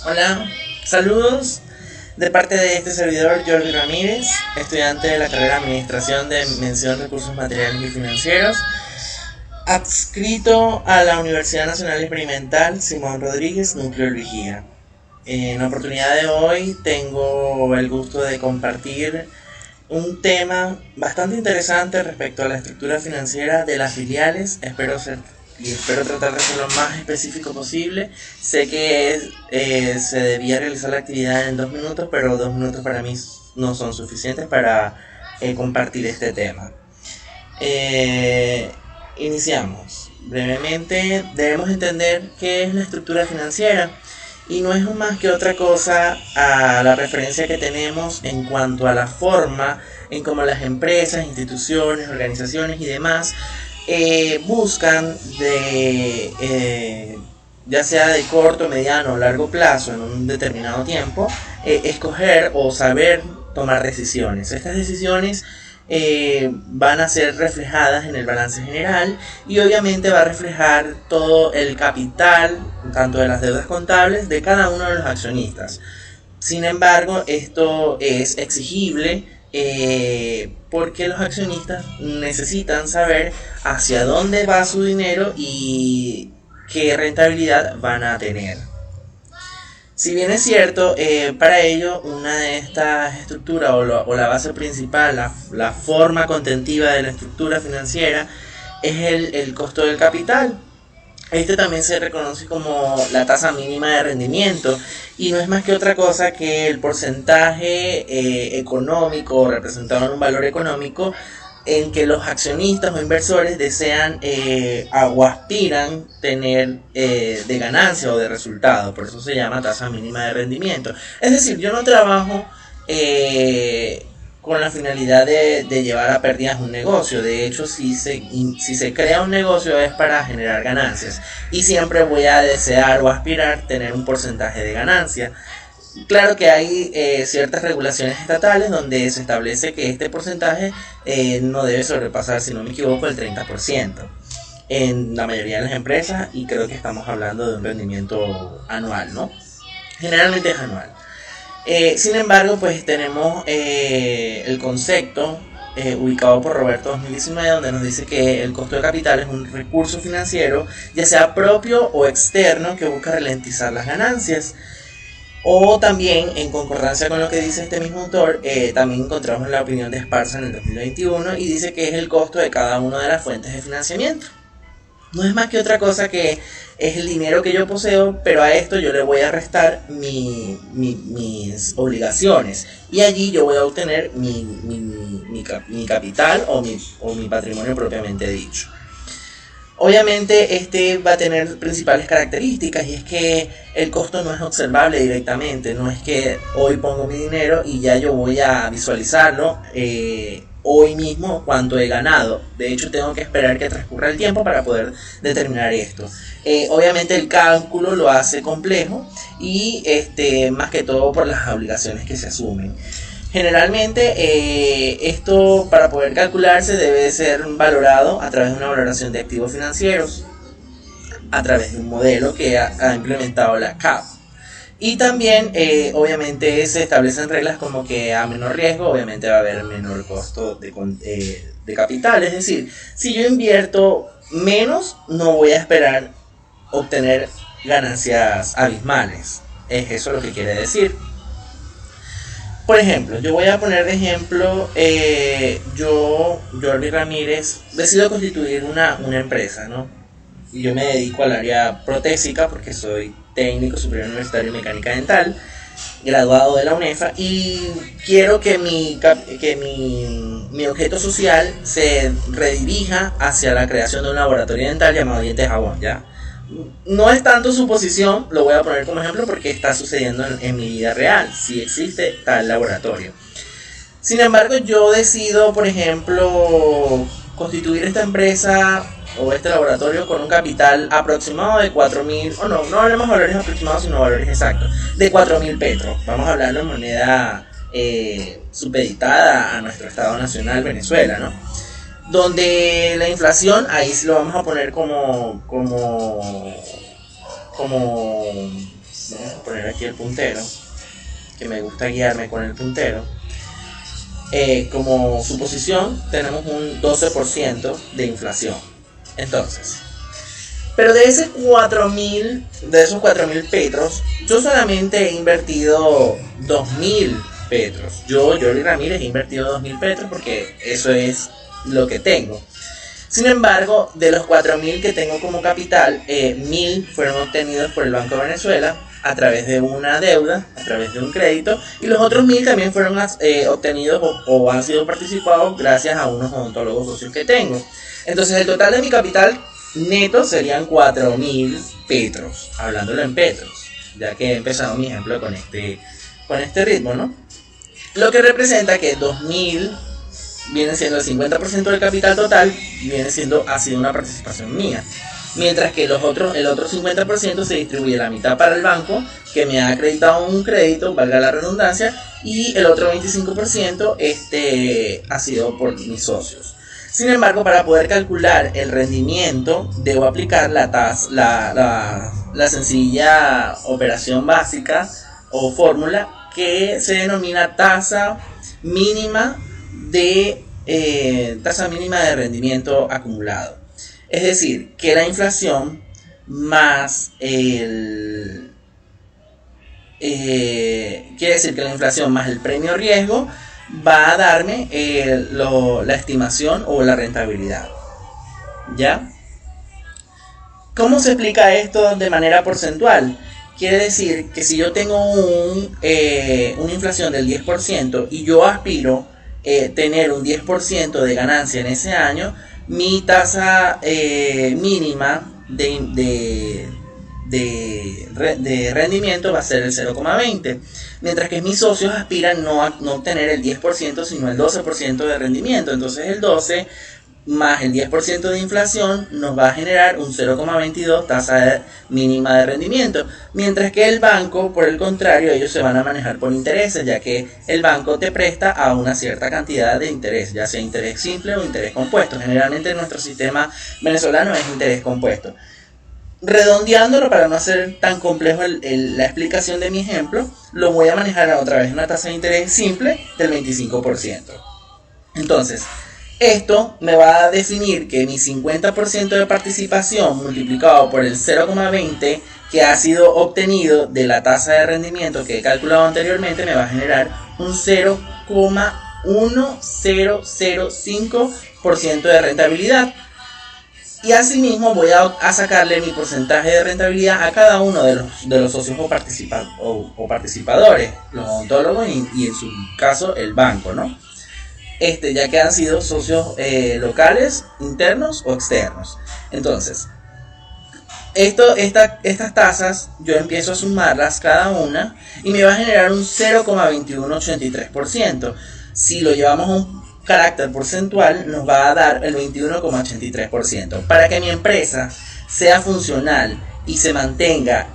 Hola, saludos de parte de este servidor Jordi Ramírez, estudiante de la carrera de Administración de Mención Recursos Materiales y Financieros, adscrito a la Universidad Nacional Experimental Simón Rodríguez, Núcleo El Vigía. En la oportunidad de hoy tengo el gusto de compartir un tema bastante interesante respecto a la estructura financiera de las filiales. Espero tratar de ser lo más específico posible. Sé que se debía realizar la actividad en 2 minutos, pero 2 minutos para mí no son suficientes para compartir este tema. Iniciamos. Brevemente, debemos entender qué es la estructura financiera. Y no es más que otra cosa a la referencia que tenemos en cuanto a la forma en cómo las empresas, instituciones, organizaciones y demás buscan ya sea de corto, mediano o largo plazo en un determinado tiempo, escoger o saber tomar decisiones. Estas decisiones van a ser reflejadas en el balance general y obviamente va a reflejar todo el capital, tanto de las deudas contables, de cada uno de los accionistas. Sin embargo, esto es exigible porque los accionistas necesitan saber hacia dónde va su dinero y qué rentabilidad van a tener. Si bien es cierto, para ello una de estas estructuras o la base principal, la forma contentiva de la estructura financiera es el costo del capital. Este también se reconoce como la tasa mínima de rendimiento y no es más que otra cosa que el porcentaje económico representado en un valor económico en que los accionistas o inversores desean o aspiran tener de ganancia o de resultado. Por eso se llama tasa mínima de rendimiento. Es decir, yo no trabajo con la finalidad de llevar a pérdidas un negocio. De hecho, si se crea un negocio es para generar ganancias. Y siempre voy a desear o aspirar tener un porcentaje de ganancia. Claro que hay ciertas regulaciones estatales donde se establece que este porcentaje no debe sobrepasar, si no me equivoco, el 30% en la mayoría de las empresas, y creo que estamos hablando de un rendimiento anual, ¿no? Generalmente es anual. Sin embargo, pues tenemos el concepto ubicado por Roberto 2019, donde nos dice que el costo de capital es un recurso financiero, ya sea propio o externo, que busca ralentizar las ganancias. O también, en concordancia con lo que dice este mismo autor, también encontramos la opinión de Esparza en el 2021 y dice que es el costo de cada una de las fuentes de financiamiento. No es más que otra cosa que es el dinero que yo poseo, pero a esto yo le voy a restar mis obligaciones. Y allí yo voy a obtener mi capital o mi patrimonio propiamente dicho. Obviamente este va a tener principales características, y es que el costo no es observable directamente. No es que hoy pongo mi dinero y ya yo voy a visualizarlo hoy mismo cuánto he ganado. De hecho, tengo que esperar que transcurra el tiempo para poder determinar esto. Obviamente el cálculo lo hace complejo y más que todo por las obligaciones que se asumen. Generalmente esto, para poder calcularse, debe ser valorado a través de una valoración de activos financieros, a través de un modelo que ha implementado la CAP. Y también obviamente se establecen reglas como que a menor riesgo obviamente va a haber menor costo de capital. Es decir, si yo invierto menos, no voy a esperar obtener ganancias abismales. Es eso lo que quiere decir. Por ejemplo, yo voy a poner de ejemplo, yo, Jordi Ramírez, decido constituir una empresa, ¿no? Y yo me dedico al área protésica porque soy técnico superior universitario en mecánica dental, graduado de la UNEFA, y quiero que mi objeto social se redirija hacia la creación de un laboratorio dental llamado Dientes Jabón, ¿ya? No es tanto suposición, lo voy a poner como ejemplo porque está sucediendo en mi vida real, si existe tal laboratorio. Sin embargo, yo decido, por ejemplo, constituir esta empresa o este laboratorio con un capital aproximado de 4.000, o no hablemos de valores aproximados, sino valores exactos, de 4.000 petros. Vamos a hablarlo en moneda supeditada a nuestro Estado Nacional, Venezuela, ¿no? Donde la inflación, ahí sí lo vamos a poner como vamos a poner aquí el puntero, que me gusta guiarme con el puntero. Como suposición tenemos un 12% de inflación. Entonces, pero de esos 4.000 petros, yo solamente he invertido 2.000 petros. Jordi Ramírez, he invertido 2.000 petros porque eso es lo que tengo. Sin embargo, de los 4.000 que tengo como capital, 1.000 fueron obtenidos por el Banco de Venezuela a través de una deuda, a través de un crédito, y los otros 1.000 también fueron obtenidos o han sido participados gracias a unos odontólogos socios que tengo. Entonces el total de mi capital neto serían 4.000 petros, hablándolo en petros, ya que he empezado mi ejemplo con este ritmo, ¿no? Lo que representa que 2.000 viene siendo el 50% del capital total, ha sido una participación mía. Mientras que el otro 50% se distribuye la mitad para el banco, que me ha acreditado un crédito, valga la redundancia, y el otro 25% ha sido por mis socios. Sin embargo, para poder calcular el rendimiento, debo aplicar la sencilla operación básica o fórmula que se denomina tasa mínima de rendimiento acumulado. Es decir, que la inflación más quiere decir que la inflación más el premio riesgo va a darme la estimación o la rentabilidad. ¿Ya? ¿Cómo se explica esto de manera porcentual? Quiere decir que si yo tengo una inflación del 10% y yo aspiro tener un 10% de ganancia en ese año, mi tasa mínima de rendimiento va a ser el 0,20, mientras que mis socios aspiran no obtener el 10%, sino el 12% de rendimiento. Entonces el 12 más el 10% de inflación nos va a generar un 0,22 tasa mínima de rendimiento, mientras que el banco, por el contrario, ellos se van a manejar por intereses, ya que el banco te presta a una cierta cantidad de interés, ya sea interés simple o interés compuesto. Generalmente en nuestro sistema venezolano es interés compuesto. Redondeándolo para no hacer tan complejo la explicación de mi ejemplo, lo voy a manejar otra vez una tasa de interés simple del 25%. Entonces, esto me va a definir que mi 50% de participación multiplicado por el 0,20 que ha sido obtenido de la tasa de rendimiento que he calculado anteriormente me va a generar un 0,1005% de rentabilidad. Y asimismo voy a sacarle mi porcentaje de rentabilidad a cada uno de los socios o participadores, los odontólogos y en su caso el banco, ¿no? Ya que han sido socios locales, internos o externos. Entonces, estas tasas yo empiezo a sumarlas cada una y me va a generar un 0,2183%. Si lo llevamos a un carácter porcentual, nos va a dar el 21,83%. Para que mi empresa sea funcional y se mantenga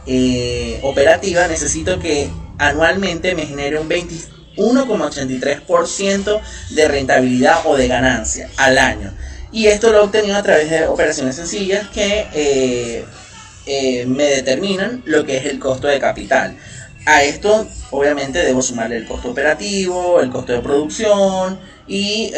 operativa, necesito que anualmente me genere un 1,83% de rentabilidad o de ganancia al año. Y esto lo he obtenido a través de operaciones sencillas que me determinan lo que es el costo de capital. A esto obviamente debo sumarle el costo operativo, el costo de producción y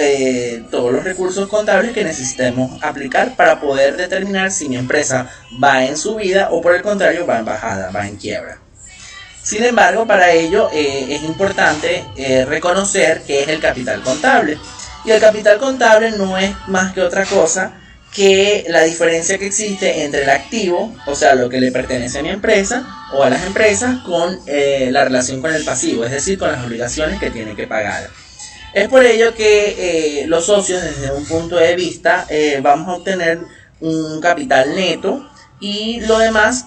todos los recursos contables que necesitemos aplicar para poder determinar si mi empresa va en subida o por el contrario va en bajada, va en quiebra. Sin embargo, para ello es importante reconocer qué es el capital contable. Y el capital contable no es más que otra cosa que la diferencia que existe entre el activo, o sea, lo que le pertenece a mi empresa o a las empresas, con la relación con el pasivo, es decir, con las obligaciones que tiene que pagar. Es por ello que los socios, desde un punto de vista, vamos a obtener un capital neto y lo demás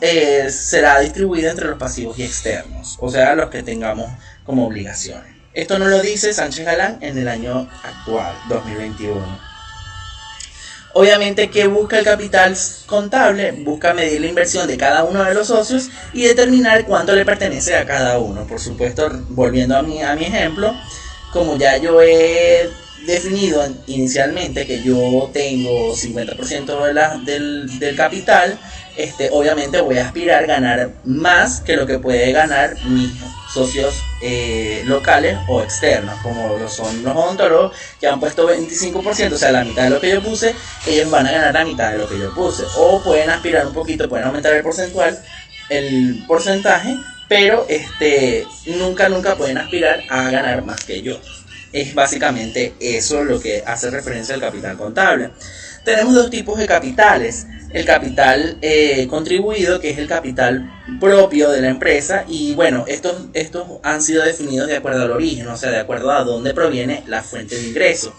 será distribuido entre los pasivos y externos, o sea, los que tengamos como obligaciones. Esto nos lo dice Sánchez Galán en el año actual, 2021. Obviamente, ¿qué busca el capital contable? Busca medir la inversión de cada uno de los socios y determinar cuánto le pertenece a cada uno. Por supuesto, volviendo a mi ejemplo, como ya yo he definido inicialmente que yo tengo 50% del capital, obviamente voy a aspirar a ganar más que lo que puede ganar mis socios locales o externos, como lo son los odontólogos, que han puesto 25%, o sea, la mitad de lo que yo puse, ellos van a ganar la mitad de lo que yo puse, o pueden aspirar un poquito, pueden aumentar el porcentaje, pero nunca pueden aspirar a ganar más que yo. Es básicamente eso lo que hace referencia al capital contable. Tenemos dos tipos de capitales: el capital contribuido, que es el capital propio de la empresa, y bueno, estos han sido definidos de acuerdo al origen, o sea, de acuerdo a dónde proviene la fuente de ingreso.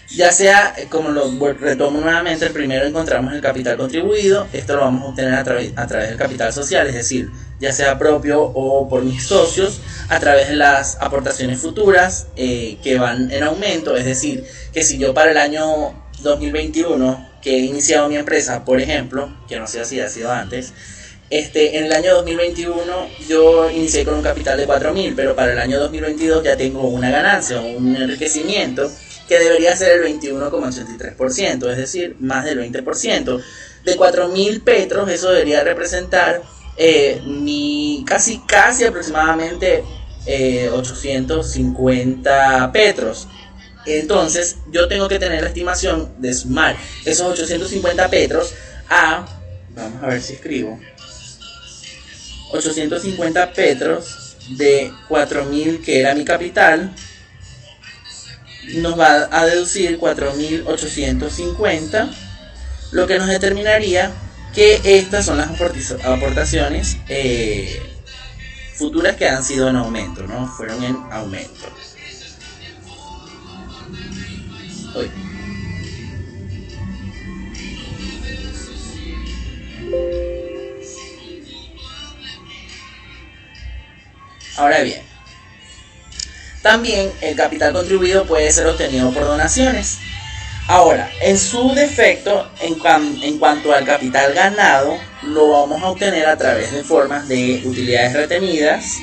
Ya sea, como lo retomo nuevamente, el primero encontramos el capital contribuido. Esto lo vamos a obtener a través del capital social, es decir, ya sea propio o por mis socios, a través de las aportaciones futuras que van en aumento. Es decir, que si yo para el año 2021, que he iniciado mi empresa, por ejemplo, que no sé si ha sido antes, en el año 2021 yo inicié con un capital de 4.000, pero para el año 2022 ya tengo una ganancia, un enriquecimiento que debería ser el 21,83%, es decir, más del 20%. De 4.000 petros, eso debería representar casi aproximadamente 850 petros. Entonces yo tengo que tener la estimación de sumar esos 850 petros a, vamos a ver si escribo, 850 petros de 4.000, que era mi capital, nos va a deducir 4.850, lo que nos determinaría que estas son las aportaciones futuras que han sido en aumento, ¿no? Fueron en aumento. Uy. Ahora bien, también el capital contribuido puede ser obtenido por donaciones. Ahora, en su defecto, en cuanto al capital ganado, lo vamos a obtener a través de formas de utilidades retenidas,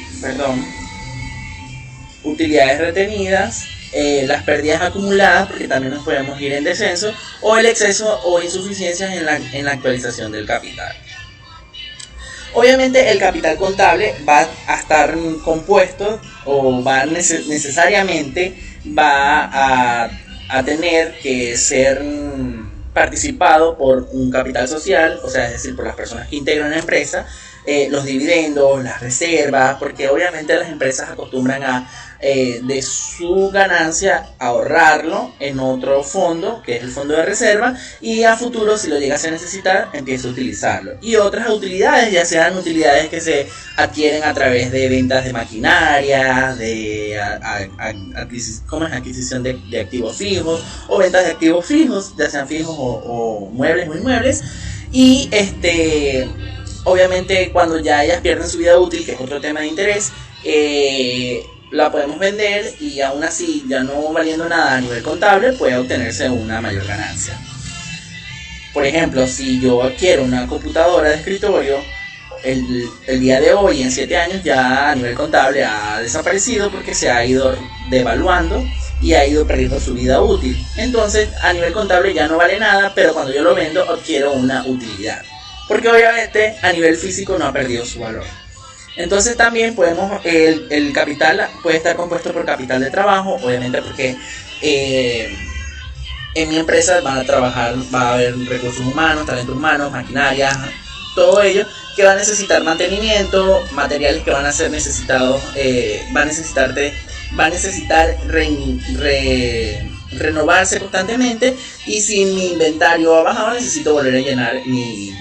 las pérdidas acumuladas, porque también nos podemos ir en descenso, o el exceso o insuficiencias en la actualización del capital. Obviamente el capital contable va a estar compuesto o necesariamente va a tener que ser participado por un capital social, o sea, es decir, por las personas que integran la empresa, los dividendos, las reservas, porque obviamente las empresas acostumbran a de su ganancia ahorrarlo en otro fondo, que es el fondo de reserva, y a futuro, si lo llegase a necesitar, empieza a utilizarlo. Y otras utilidades, ya sean utilidades que se adquieren a través de ventas de maquinaria, de adquisición de activos fijos, o ventas de activos fijos, ya sean fijos o muebles o inmuebles. Y obviamente cuando ya ellas pierden su vida útil, que es otro tema de interés, la podemos vender y aún así, ya no valiendo nada a nivel contable, puede obtenerse una mayor ganancia. Por ejemplo, si yo adquiero una computadora de escritorio, el día de hoy, en 7 años, ya a nivel contable ha desaparecido porque se ha ido devaluando y ha ido perdiendo su vida útil. Entonces, a nivel contable ya no vale nada, pero cuando yo lo vendo, adquiero una utilidad, porque obviamente a nivel físico no ha perdido su valor. Entonces también el capital puede estar compuesto por capital de trabajo, obviamente porque en mi empresa va a haber recursos humanos, talentos humanos, maquinaria, todo ello que va a necesitar mantenimiento, materiales que van a ser necesitados, va a necesitar renovarse constantemente, y si mi inventario ha bajado, necesito volver a llenar mi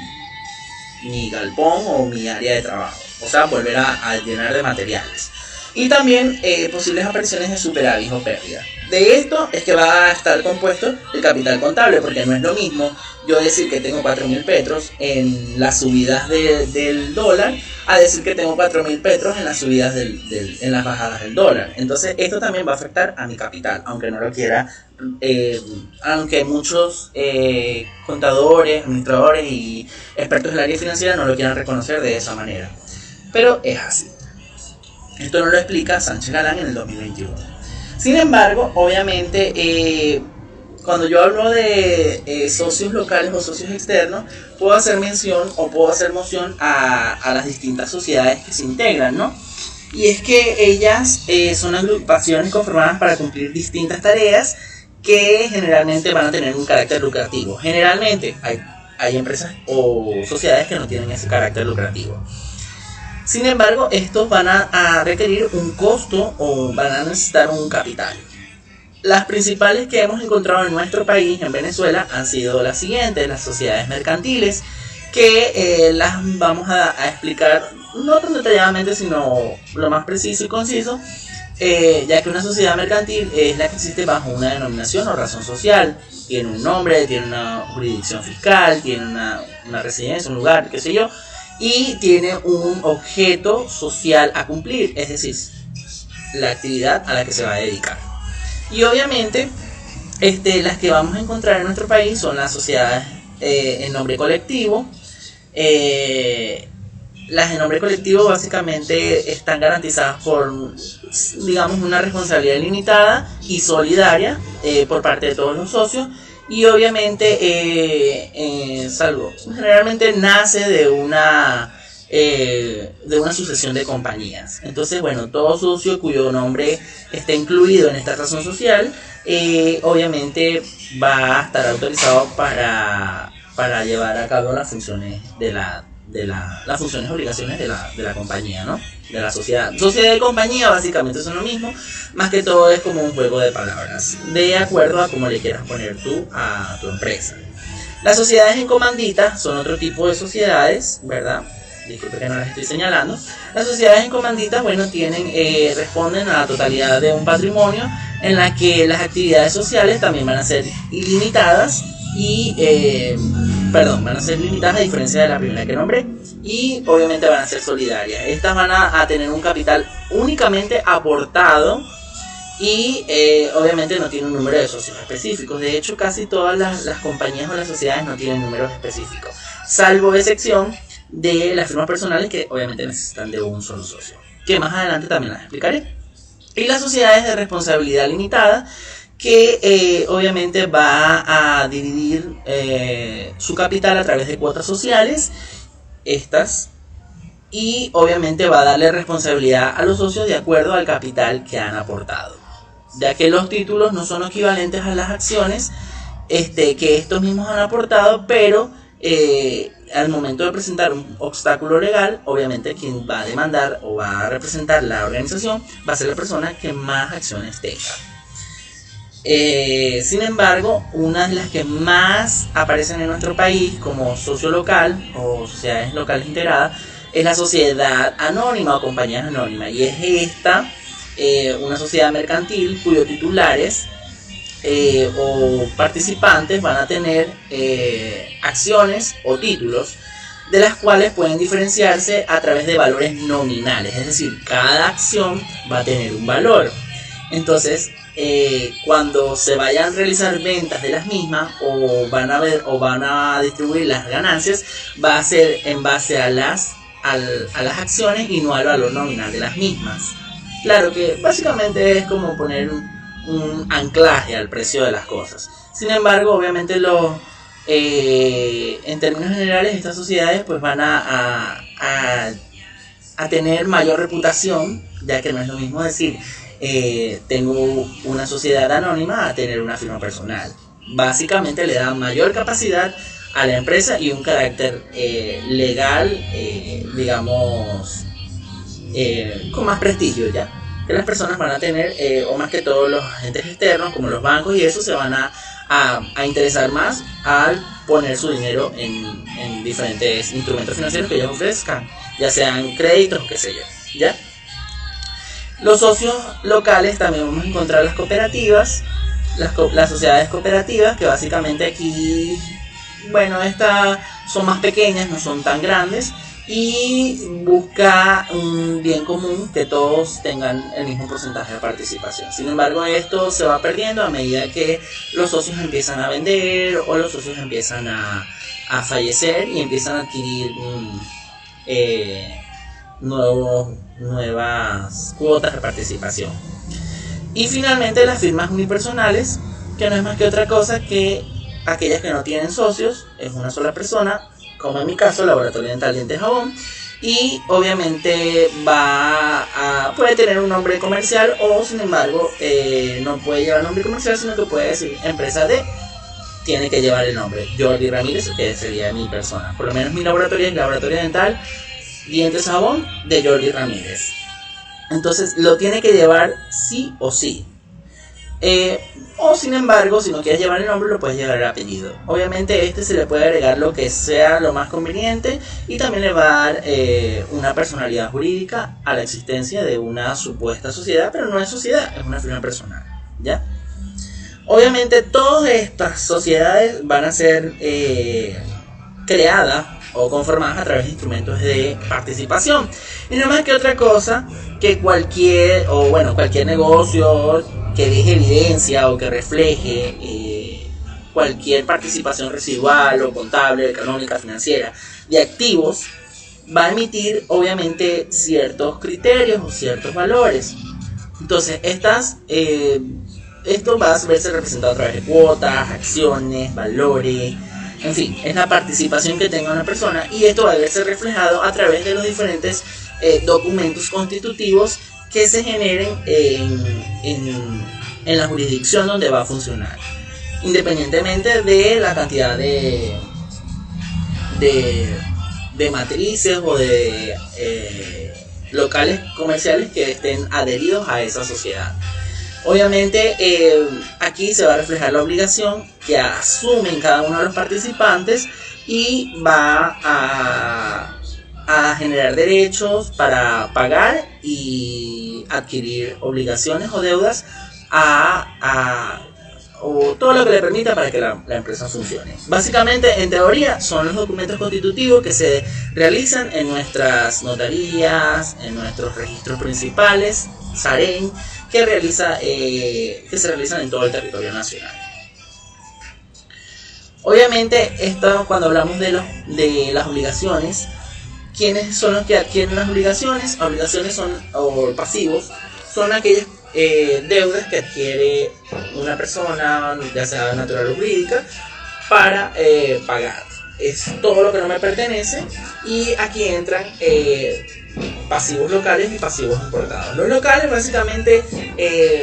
galpón o mi área de trabajo. O sea, volver a llenar de materiales. Y también posibles apariciones de superávit o pérdida. De esto es que va a estar compuesto el capital contable, porque no es lo mismo yo decir que tengo 4.000 petros en las subidas del dólar, a decir que tengo 4.000 petros en las subidas en las bajadas del dólar. Entonces esto también va a afectar a mi capital, aunque no lo quiera, aunque muchos contadores, administradores y expertos del área financiera no lo quieran reconocer de esa manera. Pero es así. Esto no lo explica Sánchez Galán en el 2021. Sin embargo, obviamente cuando yo hablo de socios locales o socios externos, puedo hacer mención o puedo hacer mención a las distintas sociedades que se integran, ¿no? Y es que ellas son agrupaciones conformadas para cumplir distintas tareas que generalmente van a tener un carácter lucrativo. Generalmente hay empresas o sociedades que no tienen ese carácter lucrativo. Sin embargo, estos van a requerir un costo o van a necesitar un capital. Las principales que hemos encontrado en nuestro país, en Venezuela, han sido las siguientes: las sociedades mercantiles, que las vamos a explicar no tan detalladamente, sino lo más preciso y conciso, ya que una sociedad mercantil es la que existe bajo una denominación o razón social. Tiene un nombre, tiene una jurisdicción fiscal, tiene una residencia, un lugar, qué sé yo, y tiene un objeto social a cumplir, es decir, la actividad a la que se va a dedicar. Y obviamente las que vamos a encontrar en nuestro país son las sociedades en nombre colectivo. Las en nombre colectivo básicamente están garantizadas por, digamos, una responsabilidad limitada y solidaria por parte de todos los socios. Y obviamente generalmente nace de una sucesión de compañías. Entonces, bueno, todo socio cuyo nombre esté incluido en esta razón social, obviamente va a estar autorizado para llevar a cabo las funciones las funciones y obligaciones de la compañía, ¿no? De la sociedad. Sociedad y compañía básicamente son lo mismo, más que todo es como un juego de palabras, de acuerdo a cómo le quieras poner tú a tu empresa. Las sociedades en comandita son otro tipo de sociedades, ¿verdad? Disculpe que no las estoy señalando. Las sociedades en comandita, bueno, responden a la totalidad de un patrimonio en la que las actividades sociales también van a ser ilimitadas van a ser limitadas a diferencia de la primera que nombré, y obviamente van a ser solidarias. Estas van a tener un capital únicamente aportado y obviamente no tienen un número de socios específicos. De hecho, casi todas las compañías o las sociedades no tienen números específicos, salvo excepción de las firmas personales, que obviamente necesitan de un solo socio, que más adelante también las explicaré. Y las sociedades de responsabilidad limitada, que obviamente va a dividir su capital a través de cuotas sociales, y obviamente va a darle responsabilidad a los socios de acuerdo al capital que han aportado, ya que los títulos no son equivalentes a las acciones que estos mismos han aportado, pero al momento de presentar un obstáculo legal, obviamente quien va a demandar o va a representar la organización va a ser la persona que más acciones tenga. Sin embargo, una de las que más aparecen en nuestro país como socio local o sociedades locales integradas es la sociedad anónima o compañías anónimas, y es una sociedad mercantil cuyos titulares o participantes van a tener acciones o títulos, de las cuales pueden diferenciarse a través de valores nominales, es decir, cada acción va a tener un valor. Entonces, cuando se vayan a realizar ventas de las mismas o van a distribuir las ganancias, va a ser en base a las acciones y no al valor nominal de las mismas. Claro que básicamente es como poner un anclaje al precio de las cosas. Sin embargo, obviamente en términos generales, estas sociedades pues van a tener mayor reputación, ya que no es lo mismo decir tengo una sociedad anónima a tener una firma personal. Básicamente le da mayor capacidad a la empresa y un carácter legal, digamos, con más prestigio, ya que las personas van a tener, o más que todos los agentes externos como los bancos y eso, se van a interesar más al poner su dinero en diferentes instrumentos financieros que ellos ofrezcan, ya sean créditos o qué sé yo, ¿ya? Los socios locales también vamos a encontrar las cooperativas, las sociedades cooperativas, que básicamente aquí, bueno, estas son más pequeñas, no son tan grandes, y busca un bien común, que todos tengan el mismo porcentaje de participación. Sin embargo, esto se va perdiendo a medida que los socios empiezan a vender o los socios empiezan a fallecer y empiezan a adquirir nuevas cuotas de participación. Y finalmente, las firmas unipersonales, que no es más que otra cosa que aquellas que no tienen socios, es una sola persona, como en mi caso, Laboratorio Dental Dientes Jabón, y obviamente puede tener un nombre comercial o sin embargo no puede llevar nombre comercial, sino que puede decir empresa de, tiene que llevar el nombre Jordi Ramírez, que sería mi persona. Por lo menos mi laboratorio es Laboratorio Dental Dientes Jabón de Jordi Ramírez. Entonces lo tiene que llevar sí o sí. O sin embargo, si no quieres llevar el nombre, lo puedes llevar el apellido. Obviamente se le puede agregar lo que sea lo más conveniente y también le va a dar una personalidad jurídica a la existencia de una supuesta sociedad, pero no es sociedad, es una firma personal, ¿ya? Obviamente todas estas sociedades van a ser creadas o conformadas a través de instrumentos de participación. Y no más que otra cosa que cualquier negocio que deje evidencia o que refleje cualquier participación residual o contable, económica, financiera de activos, va a emitir obviamente ciertos criterios o ciertos valores. Entonces esto va a verse representado a través de cuotas, acciones, valores, en fin, es la participación que tenga una persona, y esto va a verse reflejado a través de los diferentes documentos constitutivos que se generen en la jurisdicción donde va a funcionar, independientemente de la cantidad de matrices o de locales comerciales que estén adheridos a esa sociedad. Obviamente aquí se va a reflejar la obligación que asumen cada uno de los participantes y va a generar derechos para pagar y adquirir obligaciones o deudas o todo lo que le permita para que la empresa funcione. Básicamente, en teoría, son los documentos constitutivos que se realizan en nuestras notarías, en nuestros registros principales, SAREN, que se realizan en todo el territorio nacional. Obviamente, cuando hablamos de las obligaciones, ¿quiénes son los que adquieren las obligaciones? Obligaciones o pasivos son aquellas deudas que adquiere una persona, ya sea natural o jurídica, para pagar. Es todo lo que no me pertenece, y aquí entran pasivos locales y pasivos importados. Los locales básicamente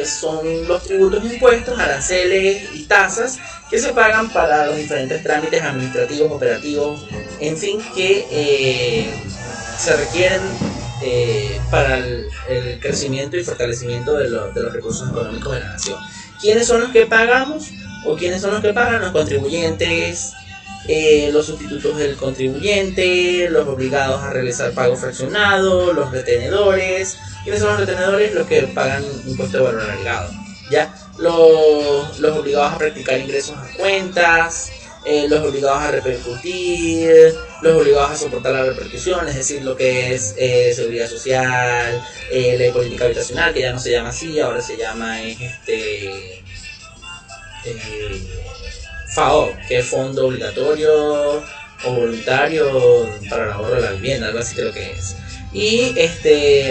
son los tributos, impuestos, aranceles y tasas que se pagan para los diferentes trámites administrativos, operativos, en fin, que se requieren para el crecimiento y fortalecimiento de los recursos económicos de la nación. ¿Quiénes son los que pagamos? ¿O quiénes son los que pagan? Los contribuyentes, los sustitutos del contribuyente, los obligados a realizar pago fraccionado, los retenedores. ¿Quiénes son los retenedores? Los que pagan impuesto de valor agregado, ¿ya? Los obligados a practicar ingresos a cuentas, los obligados a repercutir, los obligados a soportar la repercusión, es decir, lo que es seguridad social, la política habitacional, que ya no se llama así, ahora se llama FAO, que es Fondo Obligatorio o Voluntario para el Ahorro de la Vivienda, algo así creo que es. Y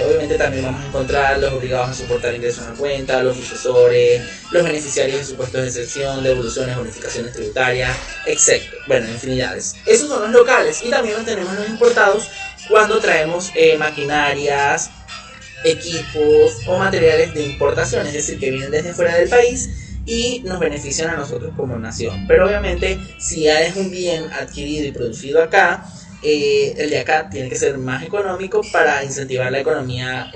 obviamente también vamos a encontrar los obligados a soportar ingresos a cuenta, los sucesores, los beneficiarios de supuestos de excepción, devoluciones, bonificaciones tributarias, etc. Bueno, infinidades. Esos son los locales, y también tenemos los importados cuando traemos maquinarias, equipos o materiales de importación, es decir, que vienen desde fuera del país y nos benefician a nosotros como nación. Pero obviamente, si ya es un bien adquirido y producido acá, el de acá tiene que ser más económico para incentivar la economía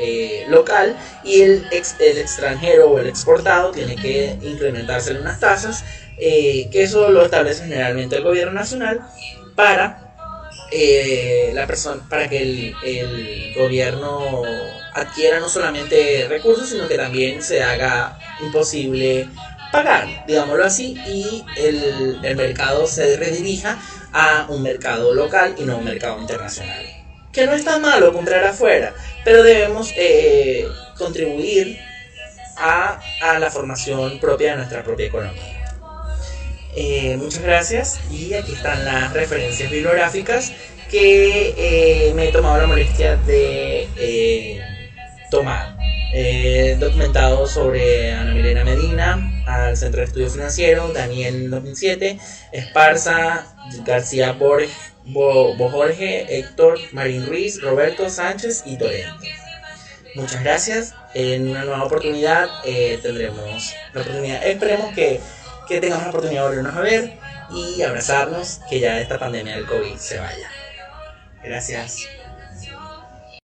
local, y el extranjero o el exportado tiene que incrementarse en unas tasas, que eso lo establece generalmente el gobierno nacional para para que el gobierno adquiera no solamente recursos, sino que también se haga imposible pagar, digámoslo así, y el mercado se redirija a un mercado local y no un mercado internacional. Que no es tan malo comprar afuera, pero debemos contribuir a la formación propia de nuestra propia economía. Muchas gracias, y aquí están las referencias bibliográficas que me he tomado la molestia de tomar. Documentado sobre Ana Milena Medina, al Centro de Estudio Financiero, Daniel 2007, Esparza, García Bojorge, Héctor Marín Ruiz, Roberto Sánchez y Torrento. Muchas gracias. En una nueva oportunidad tendremos la oportunidad, esperemos que tengamos la oportunidad de volvernos a ver y abrazarnos, que ya esta pandemia del COVID se vaya. Gracias.